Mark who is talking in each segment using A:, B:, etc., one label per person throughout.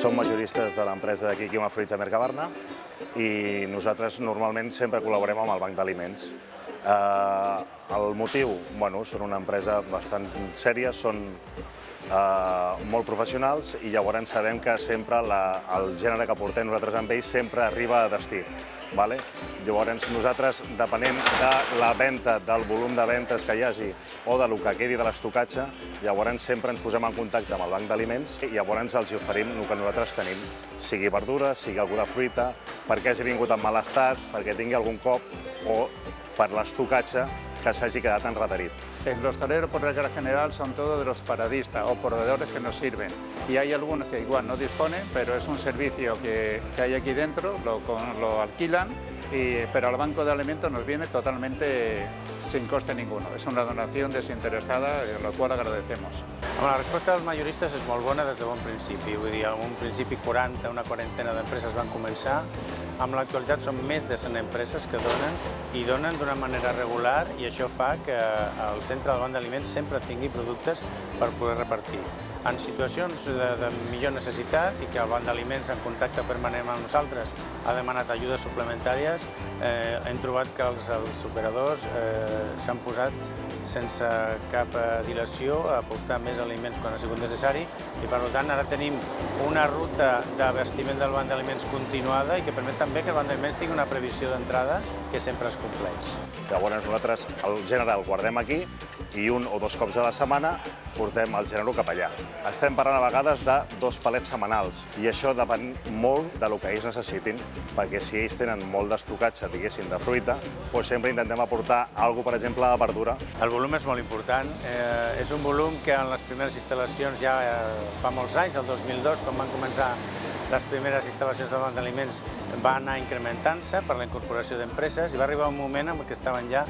A: Som majoristes de l'empresa d'aquí, Quima Fruits de Mercabarna, i nosaltres normalment sempre col·laborem amb el Banc d'Aliments. El motiu, són una empresa bastant sèria, són molt professionals i llavors sabem que sempre el gènere que portem nosaltres amb ells sempre arriba a destí. Llavors nosaltres, depenent de la venda, del volum de ventes que hi hagi o del que quedi de l'estocatge, llavors sempre ens posem en contacte amb el Banc d'Aliments i llavors els oferim el que nosaltres tenim, sigui verdura, sigui alguna fruita, perquè hagi vingut en mal estat, perquè tingui algun cop o per l'estocatge que s'hagi quedat enreterit.
B: Los toreros, por regla general, son todos de los paradistas o proveedores que nos sirven. Y hay algunos que igual no disponen, pero es un servicio que hay aquí dentro, lo alquilan, pero al Banco de Alimentos nos viene totalmente sin coste ninguno. Es una donación desinteresada, lo cual agradecemos.
C: La resposta dels majoristes és molt bona des de bon principi. Vull dir, en un principi una quarantena d'empreses van començar. En l'actualitat són més de 100 empreses que donen i donen d'una manera regular i això fa que el centre del Banc d'Aliments sempre tingui productes per poder repartir. En situacions de millor necessitat i que el Banc d'Aliments, en contacte permanent amb nosaltres, ha demanat ajudes suplementàries, hem trobat que els operadors s'han posat sense cap dilació a aportar més aliments quan ha sigut necessari i per tant ara tenim una ruta d'abastiment del Banc d'Aliments continuada i que permet també que el Banc d'Aliments tingui una previsió d'entrada que sempre es compleix.
A: Llavors nosaltres el gènere el guardem aquí i un o dos cops a la setmana portem el gènere cap allà. Estem parlant a vegades de 2 palets setmanals i això depèn molt del que ells necessitin, perquè si ells tenen molt d'estocatge, diguéssim, de fruita, doncs sempre intentem aportar alguna cosa, per exemple, de verdura.
C: El volum és molt important. És un volum que en les primeres instal·lacions ja fa molts anys, el 2002, quan van començar les primeres instal·lacions del Banc d'Aliments, va anar incrementant-se per la incorporació d'empreses i va arribar un moment en què estaven ja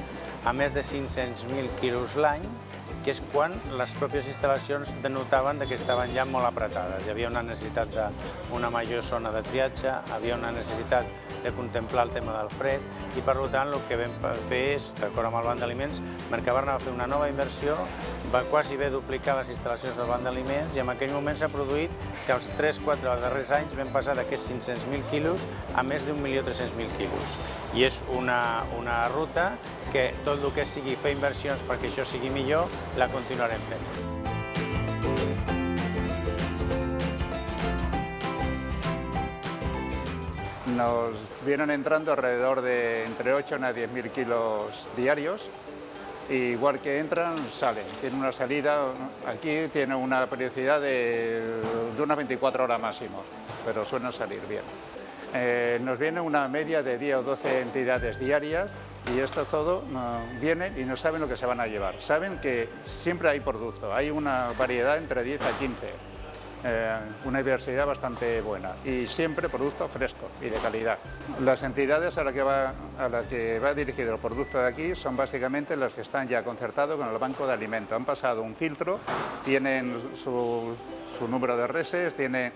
C: a més de 500.000 quilos l'any, que és quan les pròpies instal·lacions denotaven que estaven ja molt apretades. Hi havia una necessitat d'una major zona de triatge, hi havia una necessitat de contemplar el tema del fred i per tant el que vam fer és, d'acord amb el Banc d'Aliments, Mercabarna va fer una nova inversió, va quasi bé duplicar les instal·lacions del Banc d'Aliments i en aquell moment s'ha produït que els 3-4 darrers anys vam passar d'aquests 500.000 quilos a més d'1.300.000 quilos. I és una ruta que tot el que sigui fer inversions perquè això sigui millor, la continuarem fent.
B: Nos vienen entrando alrededor de entre 8 a 10.000 kilos diarios. Igual que entran, salen. Tiene una salida, aquí tiene una periodicidad de unas 24 horas máximo, pero suelen salir bien. Nos viene una media de 10 o 12 entidades diarias y esto todo vienen y no saben lo que se van a llevar. Saben que siempre hay producto, hay una variedad entre 10 a 15. Una diversidad bastante buena y siempre producto fresco y de calidad. Las entidades a las que va dirigido el producto de aquí son básicamente las que están ya concertados con el Banco de Alimentos. Han pasado un filtro, tienen su número de reses, tienen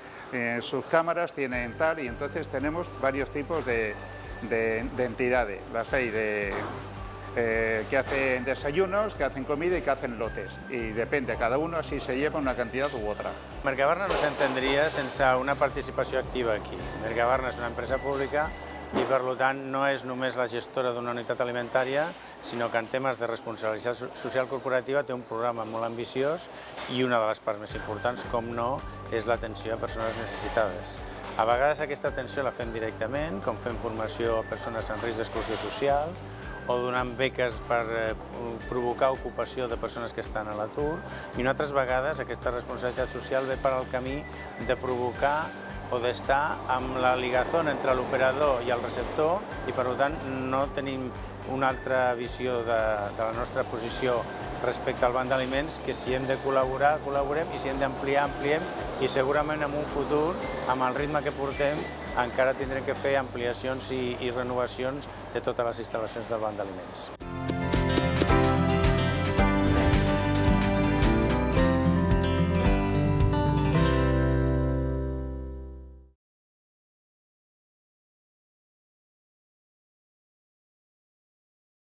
B: sus cámaras, tienen tal, y entonces tenemos varios tipos de entidades. Las hay que hacen desayunos, que hacen comida y que hacen lotes. Y depende, cada uno si se lleva una cantidad u otra.
C: Mercabarna no s'entendria sense una participació activa aquí. Mercabarna és una empresa pública i per tant no és només la gestora d'una unitat alimentària, sinó que en temes de responsabilitat social corporativa té un programa molt ambiciós i una de les parts més importants, com no, és l'atenció a persones necessitades. A vegades aquesta atenció la fem directament, com fem formació a persones en risc d'exclusió social, o donant beques per provocar ocupació de persones que estan a l'atur, i altres vegades aquesta responsabilitat social ve per al camí de provocar o d'estar amb la ligazón entre l'operador i el receptor i per tant no tenim una altra visió de la nostra posició respecte al Banc d'Aliments, que si hem de col·laborar, col·laborem, i si hem d'ampliar, ampliem, i segurament en un futur, amb el ritme que portem, encara tindrem que fer ampliacions i renovacions de totes les instal·lacions del Banc d'Aliments.